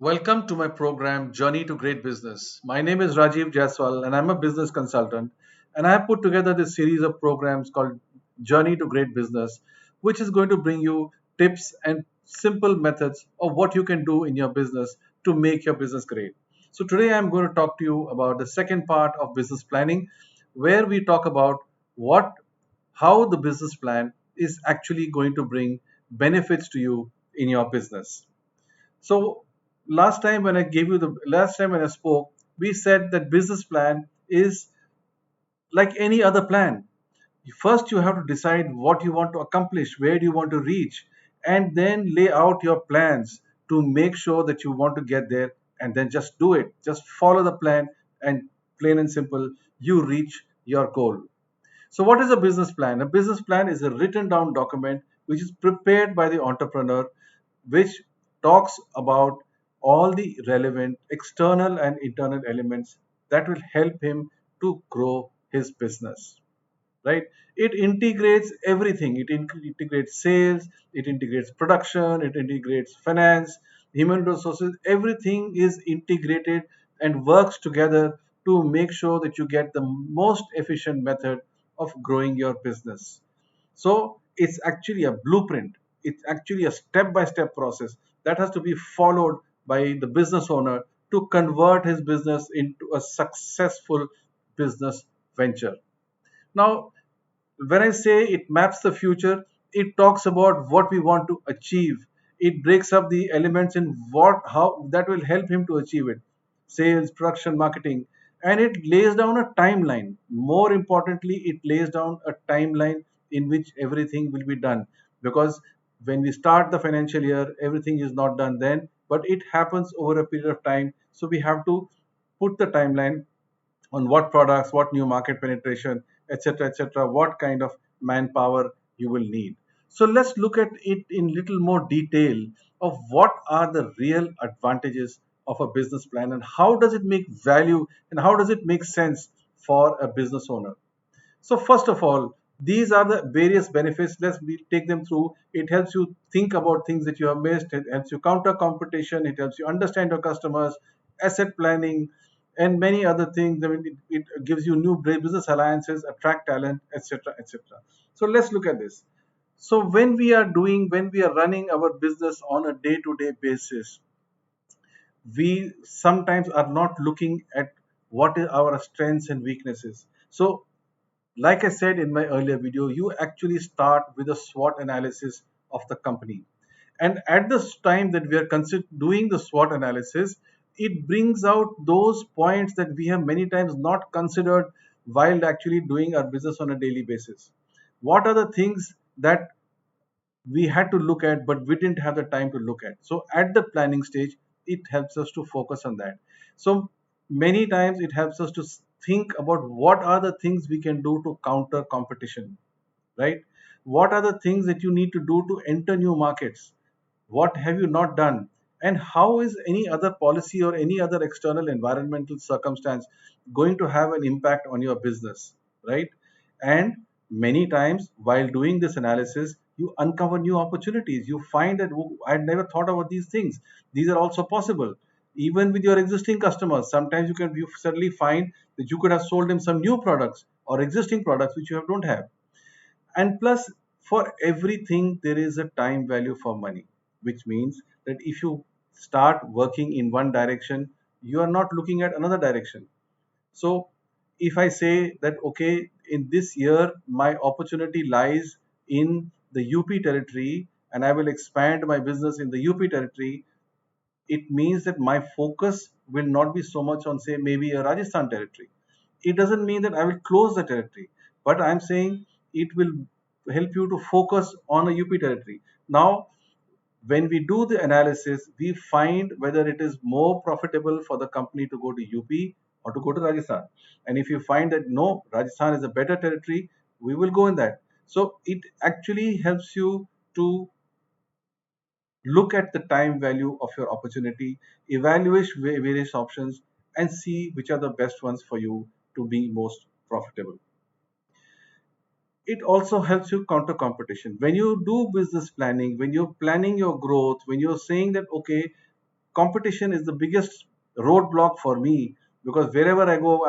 Welcome to my program Journey to Great Business. My name is Rajiv Jaiswal and I'm a business consultant, and I have put together this series of programs called Journey to Great Business, which is going to bring you tips and simple methods of what you can do in your business to make your business great. So today I'm going to talk to you about the second part of business planning, where we talk about what how the business plan is actually going to bring benefits to you in your business. So last time when I spoke, we said that business plan is like any other plan. First, you have to decide what you want to accomplish, where do you want to reach, and then lay out your plans to make sure that you want to get there, and then just do it. Just follow the plan, and plain and simple, you reach your goal. So, what is a business plan? A business plan is a written down document which is prepared by the entrepreneur, which talks about all the relevant external and internal elements that will help him to grow his business. Right? It integrates everything. Integrates sales, it integrates production, it integrates finance, human resources. Everything is integrated and works together to make sure that you get the most efficient method of growing your business. So it's actually a blueprint. It's actually a step-by-step process that has to be followed by the business owner to convert his business into a successful business venture. Now, when I say it maps the future, it talks about what we want to achieve. It breaks up the elements in what how that will help him to achieve it. Sales, production, marketing, and it lays down a timeline. More importantly, it lays down a timeline in which everything will be done. Because when we start the financial year, everything is not done then, but it happens over a period of time. So we have to put the timeline on what products, what new market penetration, etc., what kind of manpower you will need. So let's look at it in little more detail of what are the real advantages of a business plan and how does it make value and how does it make sense for a business owner. So first of all, these are the various benefits. Take them through. It helps you think about things that you have missed. It helps you counter competition. It helps you understand your customers, asset planning, and many other things. I mean, it gives you new business alliances, attract talent, etc., etc. So let's look at this. So when we are running our business on a day-to-day basis, we sometimes are not looking at what is our strengths and weaknesses. So like I said in my earlier video, you actually start with a SWOT analysis of the company. And at this time that we are doing the SWOT analysis, it brings out those points that we have many times not considered while actually doing our business on a daily basis. What are the things that we had to look at, but we didn't have the time to look at? So at the planning stage, it helps us to focus on that. So many times it helps us to think about what are the things we can do to counter competition, right? What are the things that you need to do to enter new markets? What have you not done? And how is any other policy or any other external environmental circumstance going to have an impact on your business, right? And many times while doing this analysis, you uncover new opportunities. You find that, "Oh, I had never thought about these things. These are also possible." Even with your existing customers, sometimes you suddenly find that you could have sold them some new products or existing products which don't have. And plus, for everything, there is a time value for money, which means that if you start working in one direction, you are not looking at another direction. So, if I say that, okay, in this year, my opportunity lies in the UP territory and I will expand my business in the UP territory, it means that my focus will not be so much on, say, maybe a Rajasthan territory. It doesn't mean that I will close the territory, but I'm saying it will help you to focus on a UP territory. Now, when we do the analysis, we find whether it is more profitable for the company to go to UP or to go to Rajasthan. And if you find that no, Rajasthan is a better territory, we will go in that. So it actually helps you to look at the time value of your opportunity, evaluate various options, and see which are the best ones for you to be most profitable. It also helps you counter competition. When you do business planning, when you're planning your growth, when you're saying that, okay, competition is the biggest roadblock for me, because wherever I go,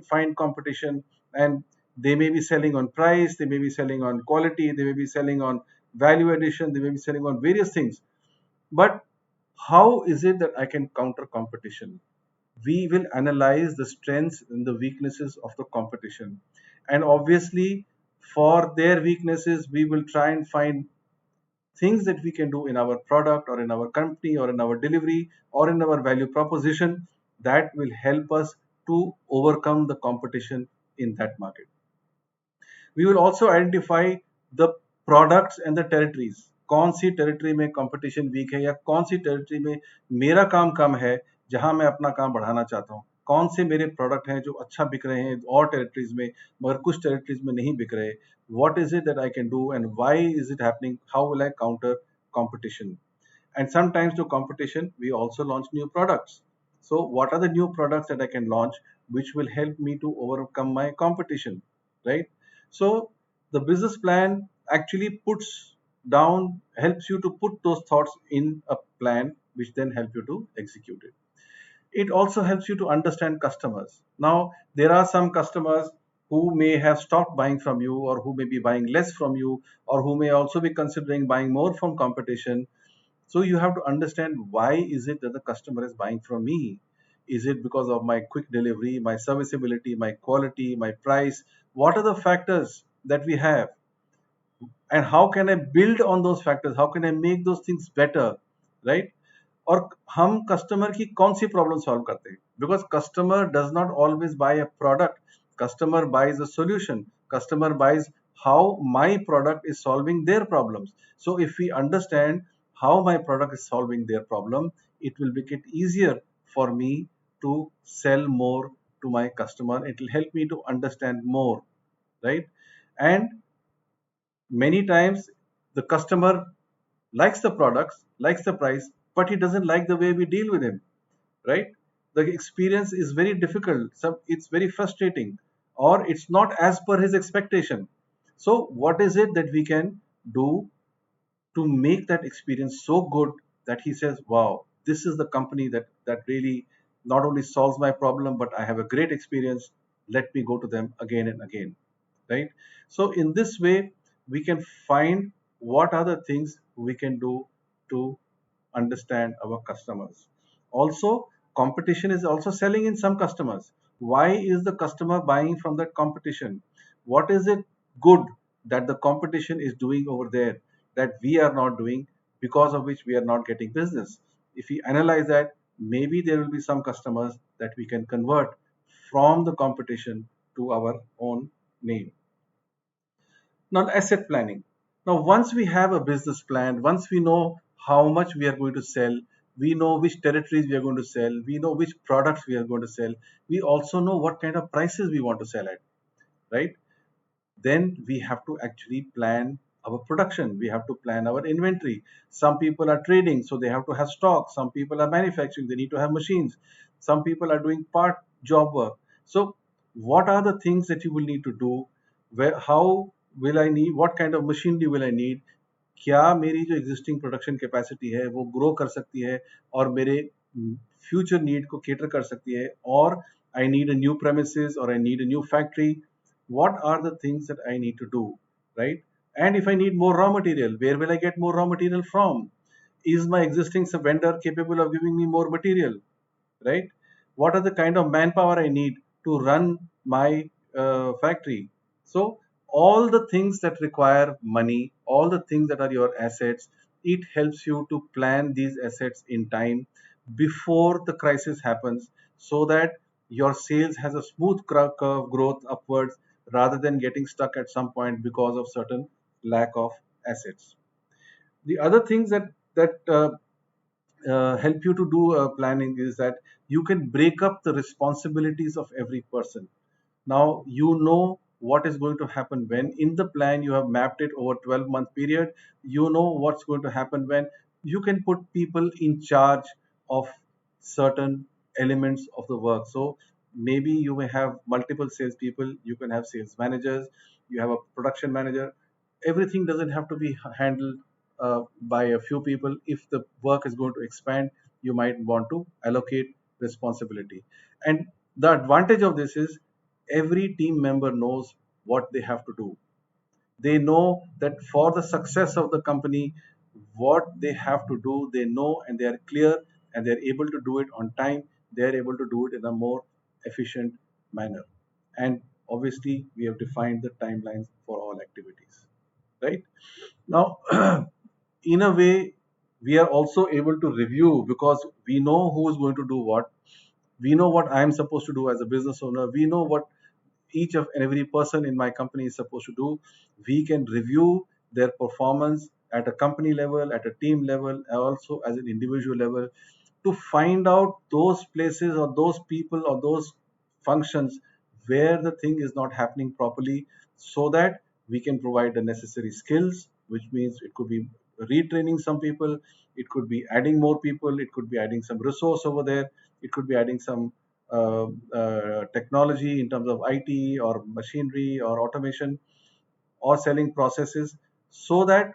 find competition, and they may be selling on price, they may be selling on quality, they may be selling on value addition, they may be selling on various things. But how is it that I can counter competition? We will analyze the strengths and the weaknesses of the competition. And obviously, for their weaknesses, we will try and find things that we can do in our product or in our company or in our delivery or in our value proposition that will help us to overcome the competition in that market. We will also identify the products and the territories. कौन सी territory में competition week है, या कौन सी territory में मेरा काम कम है, जहां मैं अपना काम बढ़ाना चाहता हूं. कौन से मेरे प्रोडक्ट हैं जो अच्छा बिक रहे हैं और टेरिटरीज में, मगर कुछ टेरिटरीज में नहीं बिक रहे. What is it that I can do and why is it happening, how will I counter competition. And sometimes to competition we also launch new products. So what are the new products that I can launch which will help me to overcome my competition, right? So the business plan actually puts down, helps you to put those thoughts in a plan which then help you to execute it. It also helps you to understand customers. Now there are some customers who may have stopped buying from you, or who may be buying less from you, or who may also be considering buying more from competition. So you have to understand, why is it that the customer is buying from me? Is it because of my quick delivery, my serviceability, my quality, my price? What are the factors that we have? And how can I build on those factors? How can I make those things better? Right? और हम customer की कौन सी problem solve करते हैं, because customer does not always buy a product, customer buys a solution, customer buys how my product is solving their problems. So if we understand how my product is solving their problem, it will make it easier for me to sell more to my customer. It will help me to understand more, right? And many times the customer likes the products, likes the price, but he doesn't like the way we deal with him, right? The experience is very difficult, it's very frustrating, or it's not as per his expectation. So what is it that we can do to make that experience so good that he says, wow, this is the company that really not only solves my problem, but I have a great experience, let me go to them again and again, right? So in this way we can find what are the things we can do to understand our customers. Also, competition is also selling in some customers. Why is the customer buying from that competition? What is it good that the competition is doing over there that we are not doing, because of which we are not getting business? If we analyze that, maybe there will be some customers that we can convert from the competition to our own name. Now, asset planning. Now, once we have a business plan, once we know how much we are going to sell, we know which territories we are going to sell, we know which products we are going to sell, we also know what kind of prices we want to sell at, right? Then we have to actually plan our production. We have to plan our inventory. Some people are trading, so they have to have stock. Some people are manufacturing, they need to have machines. Some people are doing part job work. So, what are the things that you will need to do? Where, how will I need, what kind of machinery will I need? क्या मेरी जो existing production capacity है वो grow कर सकती है और मेरे फ्यूचर नीड को केटर कर सकती है, और I need a new premises और I need a new factory. What are the things that I need to do, right? And if I need more raw material, where will I get more raw material from? Is my existing vendor capable of giving me more material, right? What are the kind of manpower I need to run my factory? So all the things that require money, all the things that are your assets, it helps you to plan these assets in time before the crisis happens, so that your sales has a smooth curve growth upwards, rather than getting stuck at some point because of certain lack of assets. The other things that help you to do planning is that you can break up the responsibilities of every person. Now you know what is going to happen when. In the plan you have mapped it over 12-month period. You know what's going to happen when. You can put people in charge of certain elements of the work. So maybe you may have multiple salespeople, you can have sales managers, you have a production manager. Everything doesn't have to be handled by a few people. If the work is going to expand, you might want to allocate responsibility. And the advantage of this is every team member knows what they have to do. They know that for the success of the company, what they have to do, they know, and they are clear, and they're able to do it on time. They're able to do it in a more efficient manner. And obviously, we have defined the timelines for all activities, right? Now, in a way, we are also able to review because we know who is going to do what. We know what I am supposed to do as a business owner. We know what each of and every person in my company is supposed to do. We can review their performance at a company level, at a team level, and also as an individual level, to find out those places or those people or those functions where the thing is not happening properly, so that we can provide the necessary skills, which means it could be retraining some people, it could be adding more people, it could be adding some resource over there, it could be adding some technology in terms of IT or machinery or automation or selling processes, so that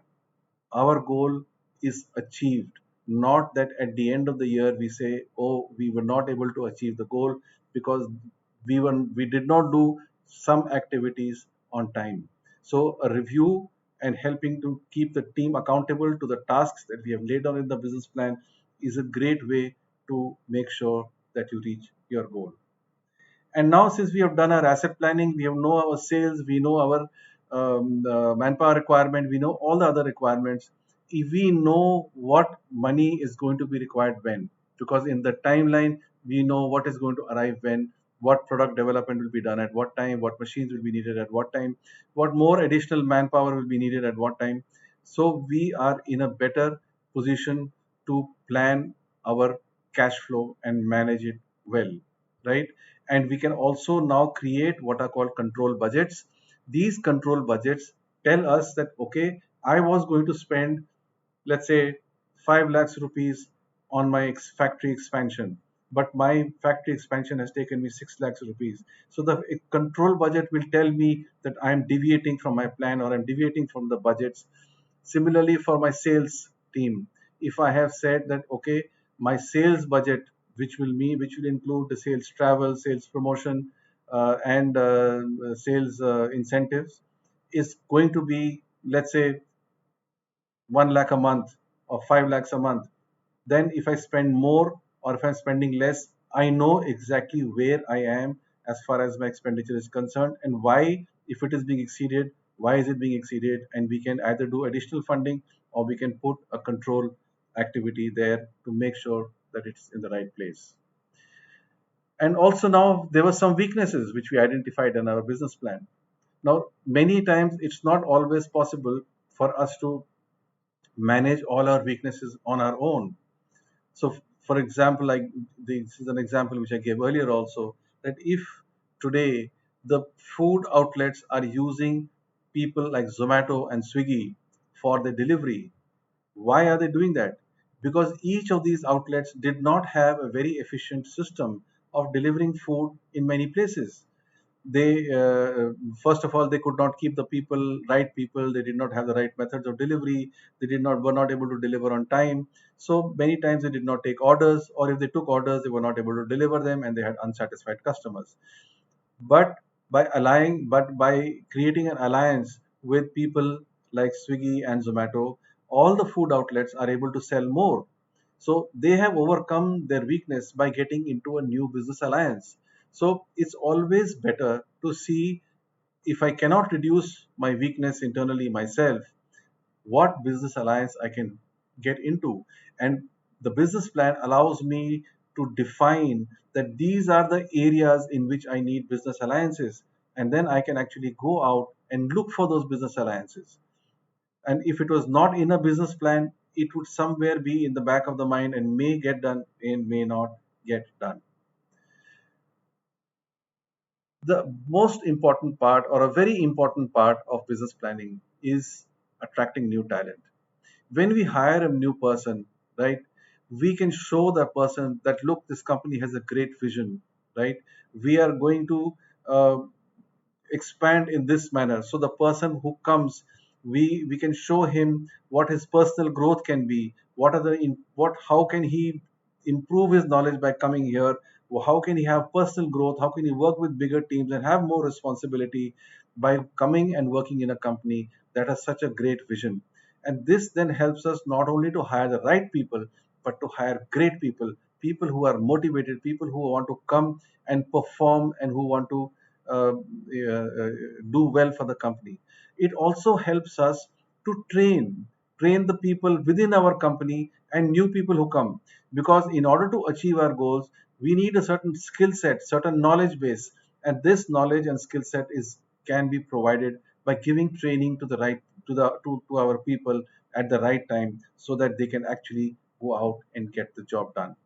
our goal is achieved. Not that at the end of the year we say, oh, we were not able to achieve the goal because we did not do some activities on time. So a review and helping to keep the team accountable to the tasks that we have laid down in the business plan is a great way to make sure that you reach your goal. And now, since we have done our asset planning, we have know our sales, we know our manpower requirement, we know all the other requirements. If we know what money is going to be required when, because in the timeline we know what is going to arrive when, what product development will be done at what time, what machines will be needed at what time, what more additional manpower will be needed at what time. So we are in a better position to plan our cash flow and manage it well, right? And we can also now create what are called control budgets. These control budgets tell us that, okay, I was going to spend, let's say, 5 lakhs rupees on my factory expansion, but my factory expansion has taken me 6 lakhs rupees. So the control budget will tell me that I'm deviating from my plan or I'm deviating from the budgets. Similarly, for my sales team, if I have said that, okay, my sales budget, which will include the sales travel, sales promotion, and sales incentives, is going to be, let's say, 1 lakh a month or 5 lakhs a month. Then if I spend more or if I'm spending less, I know exactly where I am as far as my expenditure is concerned, and why, if it is being exceeded, why is it being exceeded, and we can either do additional funding or we can put a control activity there to make sure that it's in the right place. And also, now there were some weaknesses which we identified in our business plan. Now, many times it's not always possible for us to manage all our weaknesses on our own. So, for example, like this is an example which I gave earlier also, that if today the food outlets are using people like Zomato and Swiggy for the delivery, why are they doing that? Because each of these outlets did not have a very efficient system of delivering food in many places. They first of all, they could not keep the right people. They did not have the right methods of delivery. They did not were not able to deliver on time. So many times they did not take orders, or if they took orders, they were not able to deliver them, and they had unsatisfied customers. But by creating an alliance with people like Swiggy and Zomato, all the food outlets are able to sell more. So they have overcome their weakness by getting into a new business alliance. So it's always better to see, if I cannot reduce my weakness internally myself, what business alliance I can get into. And the business plan allows me to define that these are the areas in which I need business alliances. And then I can actually go out and look for those business alliances. And if it was not in a business plan, it would somewhere be in the back of the mind and may get done and may not get done. The most important part, or a very important part of business planning, is attracting new talent. When we hire a new person, right, we can show the person that, look, this company has a great vision, right? We are going to uh, expand in this manner. So the person who comes, we can show him what his personal growth can be, what are the what how can he improve his knowledge by coming here? How can he have personal growth? How can he work with bigger teams and have more responsibility by coming and working in a company that has such a great vision? And this then helps us not only to hire the right people, but to hire great people, people who are motivated, people who want to come and perform and who want to do well for the company. It also helps us to train the people within our company and new people who come, because in order to achieve our goals we need a certain skill set, certain knowledge base, and this knowledge and skill set is can be provided by giving training to the right to our people at the right time, so that they can actually go out and get the job done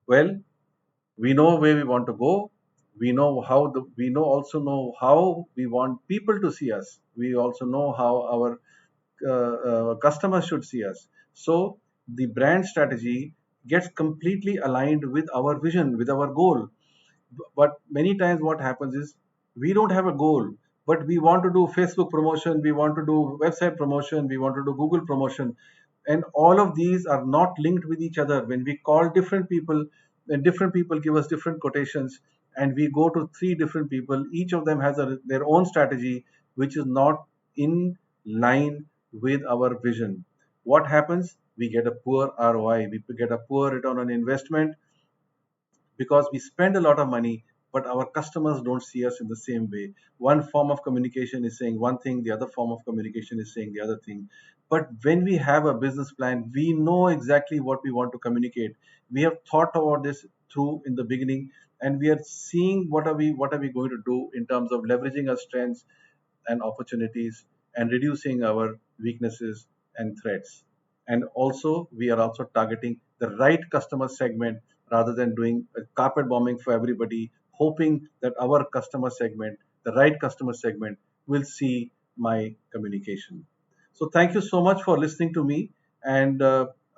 well. We know where we want to go. We know also know how we want people to see us. We also know how our customers should see us. So the brand strategy gets completely aligned with our vision, with our goal. But many times what happens is we don't have a goal, but we want to do Facebook promotion, we want to do website promotion, we want to do Google promotion, and all of these are not linked with each other. When we call different people and different people give us different quotations, and we go to three different people, each of them has their own strategy which is not in line with our vision. What happens? We get a poor ROI, we get a poor return on investment, because we spend a lot of money, but our customers don't see us in the same way. One form of communication is saying one thing, the other form of communication is saying the other thing. But when we have a business plan, we know exactly what we want to communicate. We have thought about this through in the beginning, and we are seeing what are we going to do in terms of leveraging our strengths and opportunities and reducing our weaknesses and threats. And also, we are also targeting the right customer segment rather than doing a carpet bombing for everybody, hoping that our customer segment, the right customer segment, will see my communication. So, thank you so much for listening to me. And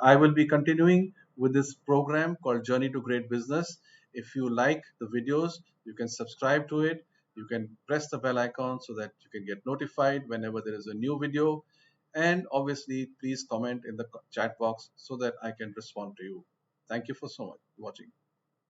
I will be continuing with this program called Journey to Great Business. If you like the videos, you can subscribe to it. You can press the bell icon so that you can get notified whenever there is a new video. And obviously, please comment in the chat box so that I can respond to you. Thank you for so much watching.